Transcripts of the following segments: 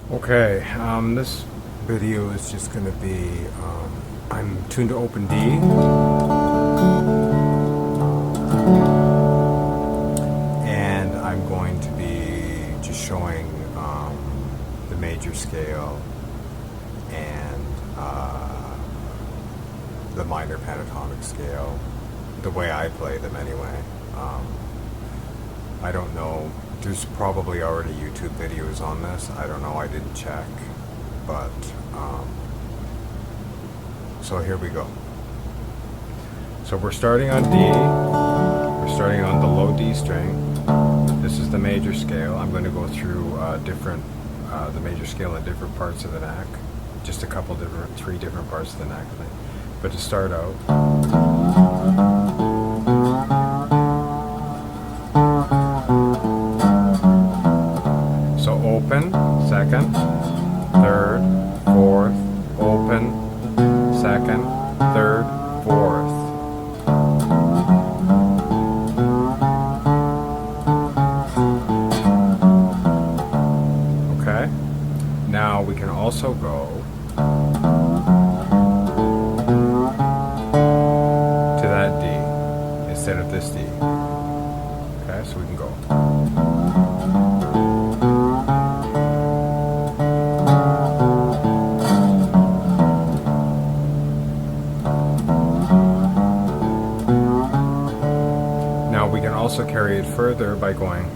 Okay, this video is just going to be, I'm tuned to open D, and I'm going to be just showing the major scale and the minor pentatonic scale, the way I play them anyway. I don't know. There's probably already YouTube videos on this. I don't know. I didn't check. But, so here we go. So we're starting on D. We're starting on the low D string. This is the major scale. I'm going to go through the major scale in different parts of the neck. Just a couple different, 3 different parts of the neck. But to start out, open, second, third, fourth, open, second, third, fourth. Okay? Now we can also go to that D instead of this D. Okay, so we can go. We can also carry it further by going.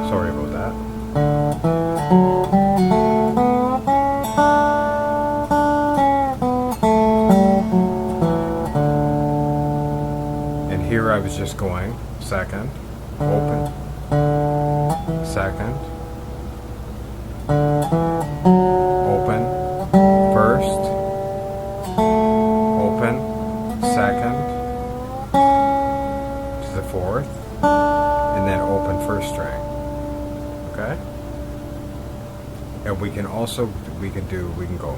Sorry about that. And here I was just going second, open, second, open, first, open, second to the fourth, and then open first string. Okay? And we can also, we can go.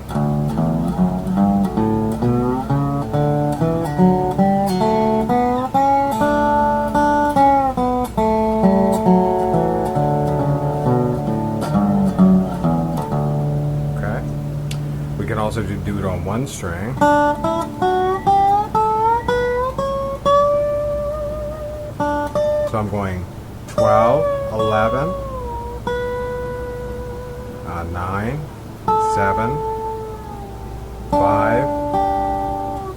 Okay? We can also do it on one string. So I'm going 12, 11, 9, 7, 5,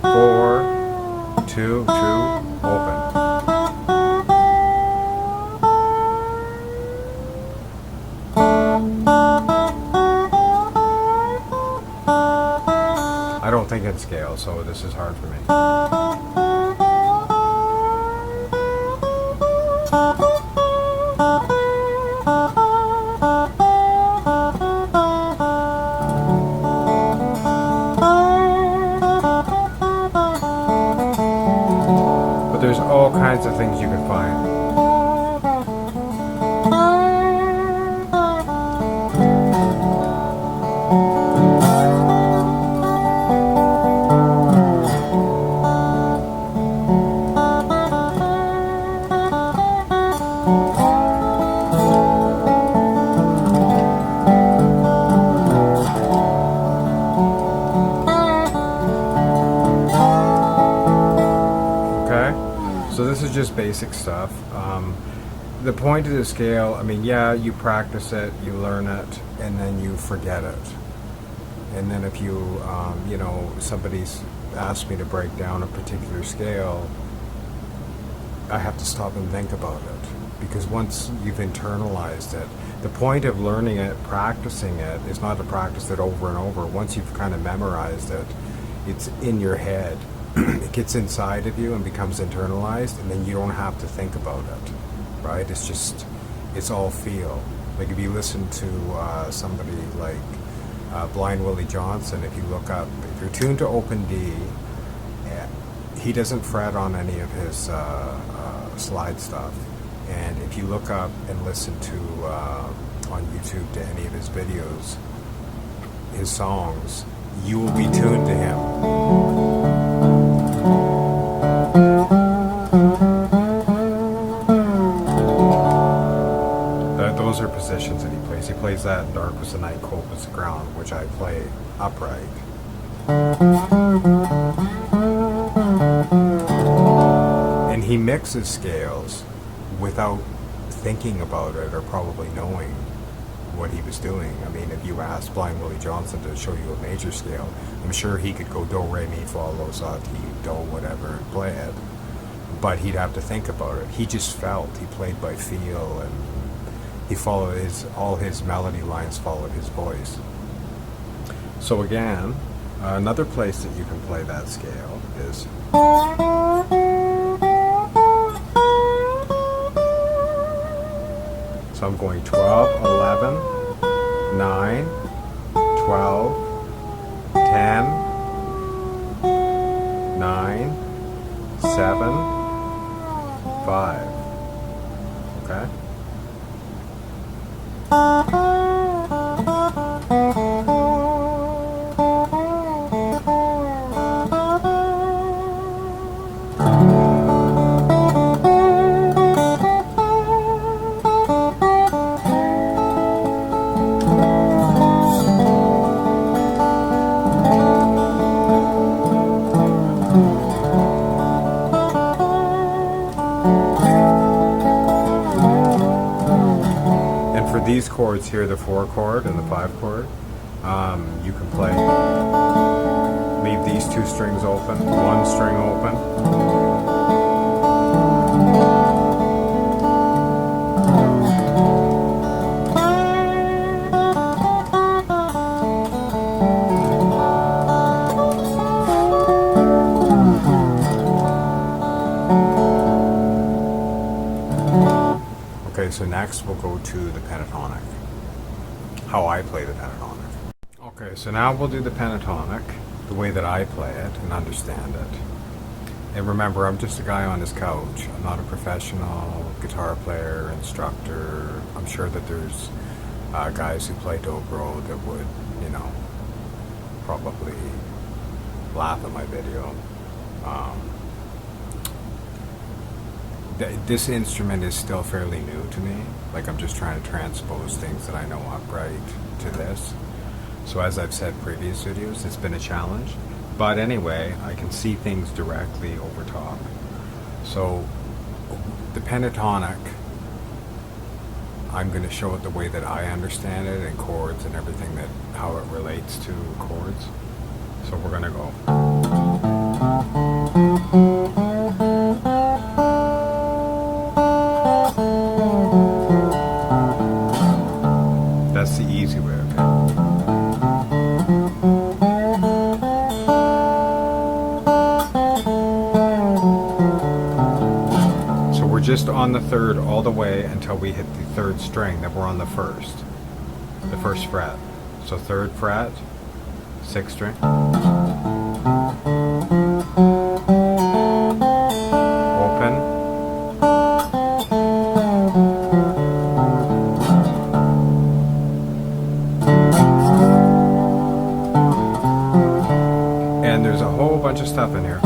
4, 2, open. I don't think it's scale, so this is hard for me. There's all kinds of things you can find. So this is just basic stuff. The point of the scale, I mean, yeah, you practice it, you learn it, and then you forget it. And then if you, you know, somebody's asked me to break down a particular scale, I have to stop and think about it. Because once you've internalized it, the point of learning it, practicing it, is not to practice it over and over. Once you've kind of memorized it, it's in your head. It gets inside of you and becomes internalized, and then you don't have to think about it, right? It's just, it's all feel. Like if you listen to somebody like blind Willie Johnson, if you look up, if you're tuned to open D, he doesn't fret on any of his slide stuff. And if you look up and listen to on YouTube to any of his videos, his songs, you will be tuned to him. those are positions that he plays. He plays that dark was the night, cold was the ground, which I play upright. And he mixes scales without thinking about it or probably knowing what he was doing. I mean, if you asked blind Willie Johnson to show you a major scale, I'm sure he could go do, re, mi, fa, lo, sa, ti, do, whatever, and play it. But he'd have to think about it. He just felt. He played by feel, and he followed all his melody lines followed his voice. So again, another place that you can play that scale is. So I'm going 12, 11, 9, 12, 10, 9, 7, 5. Okay? These chords here, the 4 chord and the 5 chord, you can play, leave these 2 strings open, 1 string open. Okay, so next we'll go to the pentatonic. How I play the pentatonic. Okay, so now we'll do the pentatonic the way that I play it and understand it. And remember, I'm just a guy on his couch. I'm not a professional guitar player, instructor. I'm sure that there's guys who play Dobro that would, probably laugh at my video. This instrument is still fairly new to me. Like, I'm just trying to transpose things that I know upright to this. So as I've said previous videos, it's been a challenge. But anyway, I can see things directly over top. So the pentatonic, I'm going to show it the way that I understand it, and chords and everything, that how it relates to chords. So we're going to go. That's the easy way, okay? So we're just on the 3rd all the way until we hit the 3rd string, then we're on the 1st fret. So 3rd fret, 6th string. And there's a whole bunch of stuff in here.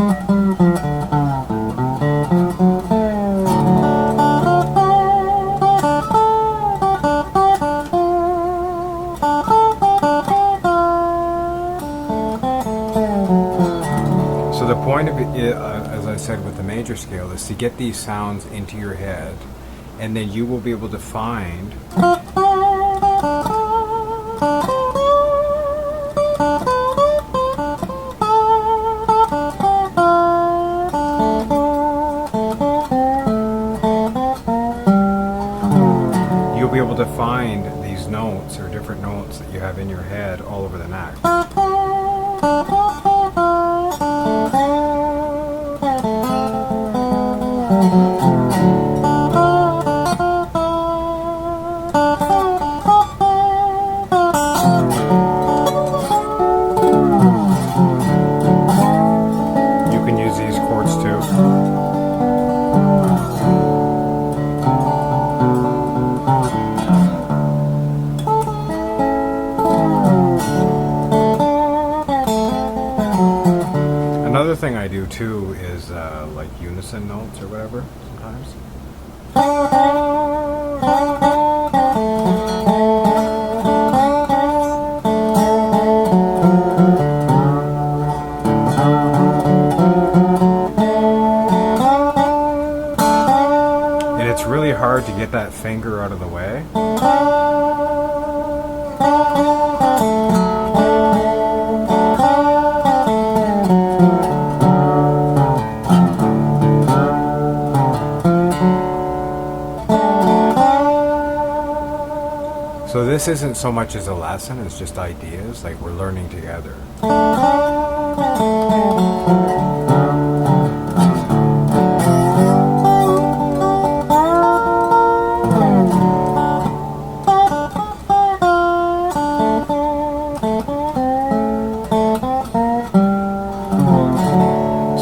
So the point of it, as I said with the major scale, is to get these sounds into your head, and then you will be able to find these notes or different notes that you have in your head all over the neck. You can use these chords too. Another thing I do too is like unison notes or whatever sometimes. hard to get that finger out of the way. So this isn't so much as a lesson, it's just ideas, like we're learning together.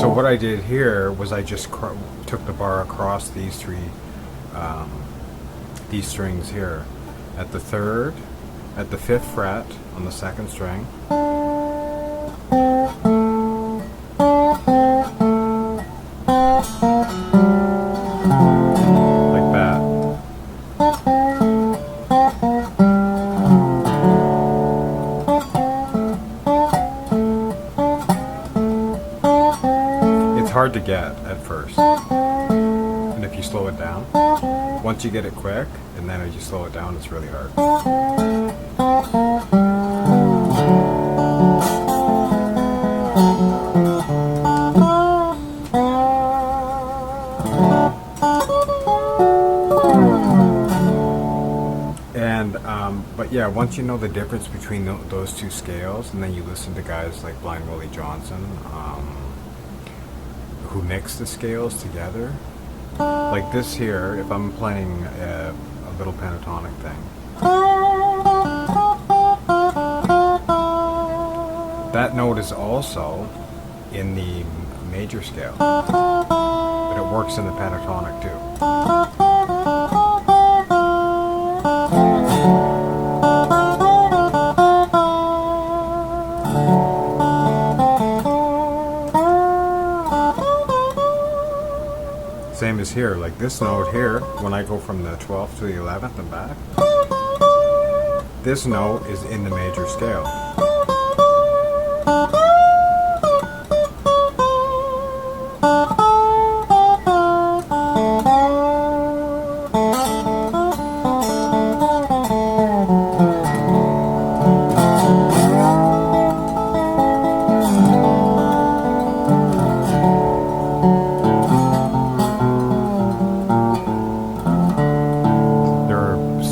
So what I did here was I just took the bar across these these strings here. At the 3rd, at the 5th fret on the 2nd string, like that. It's hard to get at first, and if you slow it down, once you get it quick, and then as you slow it down, it's really hard. And, but yeah, once you know the difference between those two scales, and then you listen to guys like Blind Willie Johnson, who mix the scales together, like this here, if I'm playing a little pentatonic thing, that note is also in the major scale, but it works in the pentatonic too. Same as here, like this note here, when I go from the 12th to the 11th and back, this note is in the major scale.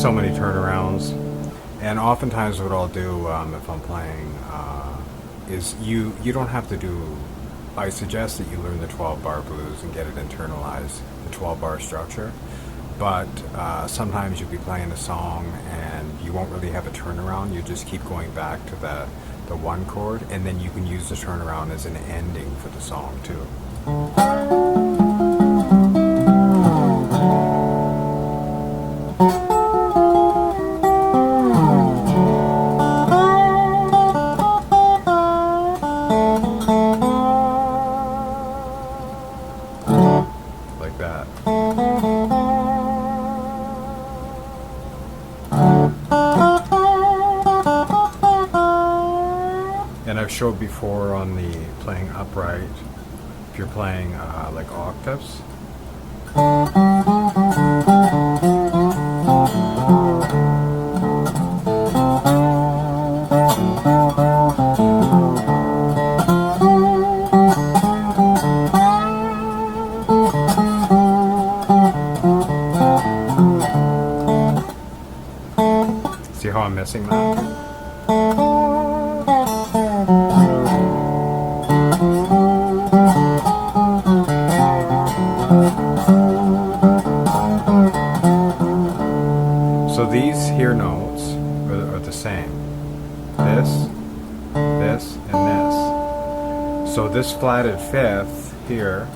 So many turnarounds, and oftentimes what I'll do if I'm playing is you don't have to do, I suggest that you learn the 12-bar blues and get it internalized, the 12-bar structure, but sometimes you'll be playing a song and you won't really have a turnaround, you just keep going back to the one chord, and then you can use the turnaround as an ending for the song too. Like that. And I've showed before on the playing upright, if you're playing like octaves, see how I'm missing that? So these here notes are the same. This, this, and this. So this flatted 5th here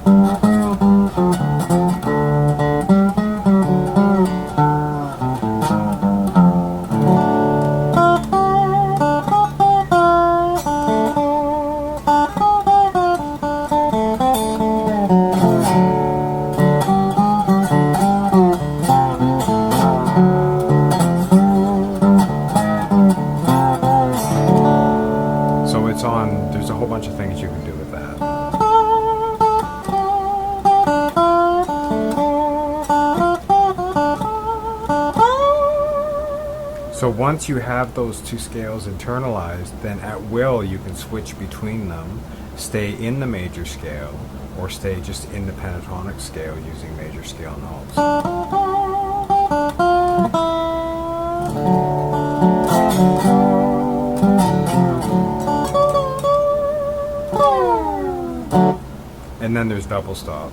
there's a whole bunch of things you can do with that. So once you have those two scales internalized, then at will you can switch between them, stay in the major scale, or stay just in the pentatonic scale using major scale notes. And then there's double stop.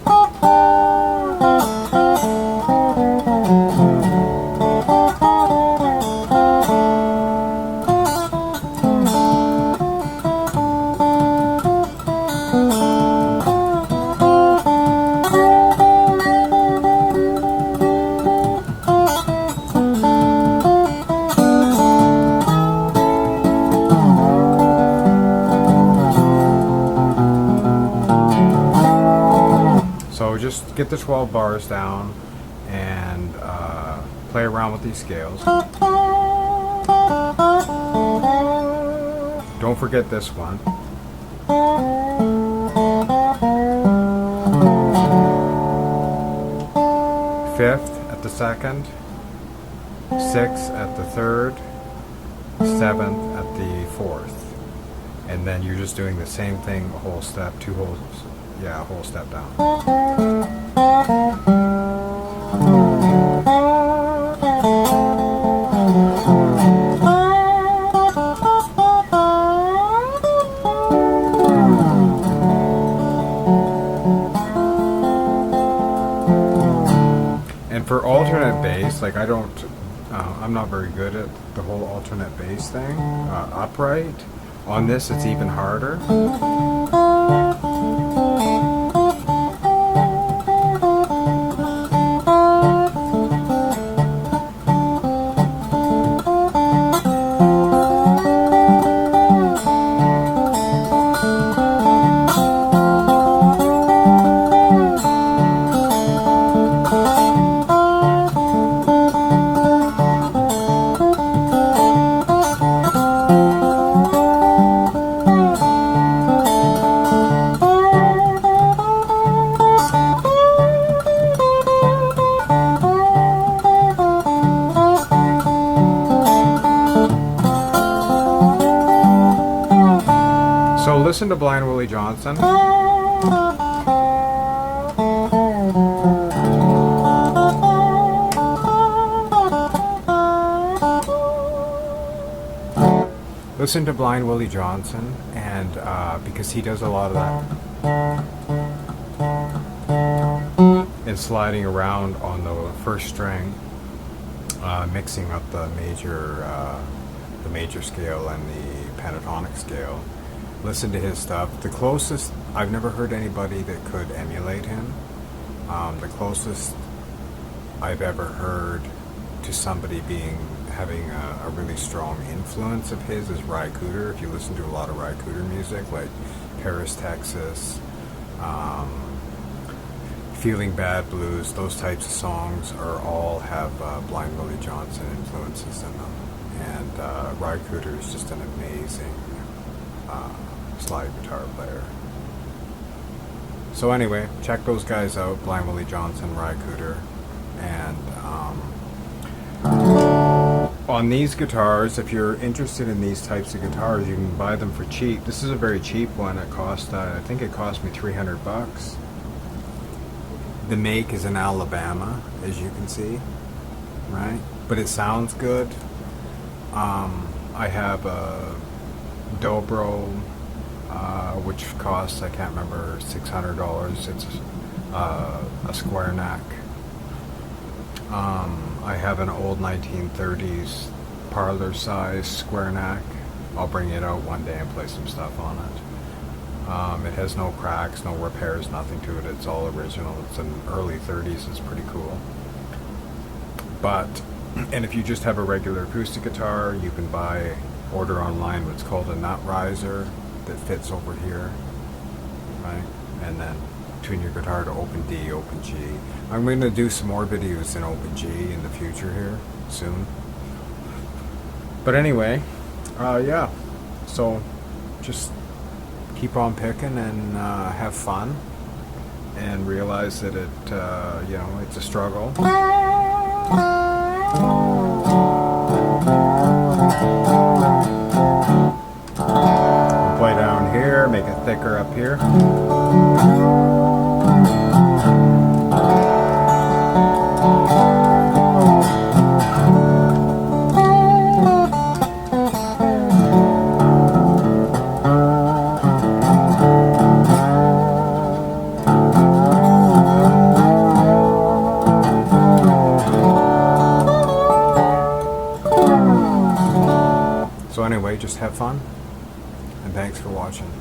So just get the 12 bars down and play around with these scales. Don't forget this one. Fifth at the second, sixth at the third, seventh at the fourth. And then you're just doing the same thing a whole step, a whole step down. And for alternate bass, like I'm not very good at the whole alternate bass thing, upright. On this, it's even harder. So listen to Blind Willie Johnson. Listen to Blind Willie Johnson, and because he does a lot of that and sliding around on the first string, mixing up the major scale and the pentatonic scale. Listen to his stuff. The closest, I've never heard anybody that could emulate him. The closest I've ever heard to somebody having a really strong influence of his is Cooder. If you listen to a lot of Cooder music, like Paris, Texas, Feeling Bad Blues, those types of songs all have Blind Willie Johnson influences in them. And Cooder is just an amazing slide guitar player. So anyway, check those guys out, Blind Willie Johnson, Cooder. And on these guitars, if you're interested in these types of guitars, you can buy them for cheap. This is a very cheap one. It cost, I think it cost me $300. The make is in Alabama, as you can see, right? But it sounds good. I have a Dobro, which costs, I can't remember, $600. It's a square neck. I have an old 1930s parlor size square neck. I'll bring it out one day and play some stuff on it. It has no cracks, no repairs, nothing to it. It's all original. It's in early 30s. It's pretty cool. And if you just have a regular acoustic guitar, you can order online what's called a nut riser that fits over here, right? And then tune your guitar to open D, open G. I'm going to do some more videos in open G in the future here, soon. But anyway, yeah, so just keep on picking and have fun, and realize that it's a struggle. thicker up here. So anyway, just have fun, and thanks for watching.